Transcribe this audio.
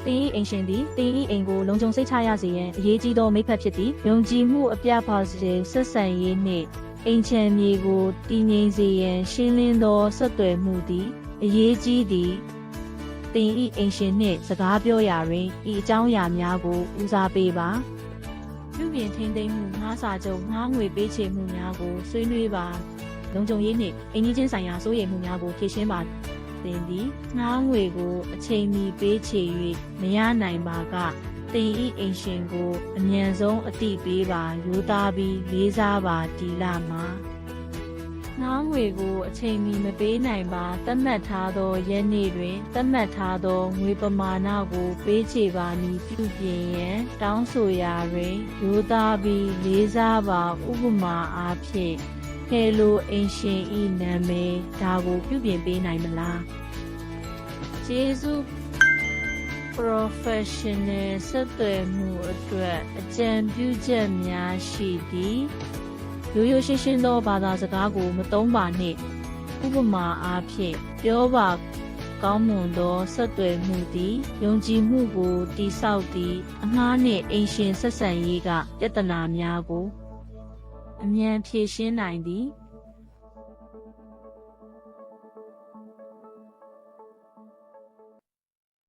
တင်းဤအိမ်ရှင်သည်တင်းဤအိမ်ကိုလုံခြုံစိတ်ချရစေရန်အရေးကြီးသောမိဖက်ဖြစ်သည်ယုံကြည်မှုအပြတ်ပါစေဆက်ဆံရေးနှင့်အိမ်ချမ်းမြေကိုတည်ငြိမ်စေရန်ရှင်းလင်းသောဆက်သွယ်မှုသည်အရေးကြီးသည်တင်းဤအိမ်ရှင်နှင့်စကားပြောရာတွင်ဤအကြောင်းအရာများကိုဦးစားပေးပါပြုပြင်ထိန်းသိမ်းမှုငှားစာချုပ်ငှားငွေပေးချေမှုများကိုဆွေးနွေးပါလုံခြုံရေးနှင့်အိမ်ကြီးချင်းဆိုင်ရာစိုးရိမ်မှုများကိုဖြေရှင်းပါတင်သည်ငှားငွေကိုအချိန်မီပေးချေ၍မရနိုင်ပါကတင်ဤအိမ်ရှင်ကိုအမြန်ဆုံးအတိပေးပါရိုးသားပြီးလေးစားပါဒီလမှာငှားငွေကိုအချိန်မီမပေးနိုင်ပါသတ်မှတ်ထားသောရက်နေ့တွင်သတ်မှတ်ထားသောငွေပမာဏကိုပေးချေပါမည်ပြုပြင်ရန်တောင်းဆိုရာတွင်ရိုးသားပြီးလေးစားပါဥပမာအားဖြင့်ဟယ်လိုအိမ်ရှင်ဤနာမည်ဒါကိုပြုပြင်ပေးနိုင်မလားကျေးဇူး professional ဆက်သွယ်မှုအတွက်အကြံပြုချက်များရှိသည်ရိုးရိုးရှင်းရှင်းသောဘာသာစကားကိုမသုံးပါနှင့်ဥပမာအားဖြင့်ပြောပါကောင်းမွန်သောဆက်သွယ်မှုသည်ယုံကြည်မှုကိုတည်ဆောက်သည်အငှားနှင့်အိမ်ရှင်ဆက်ဆံရေးကပြဿနာများကိုအမြန်ဖြေရှင်းနိုင်သည်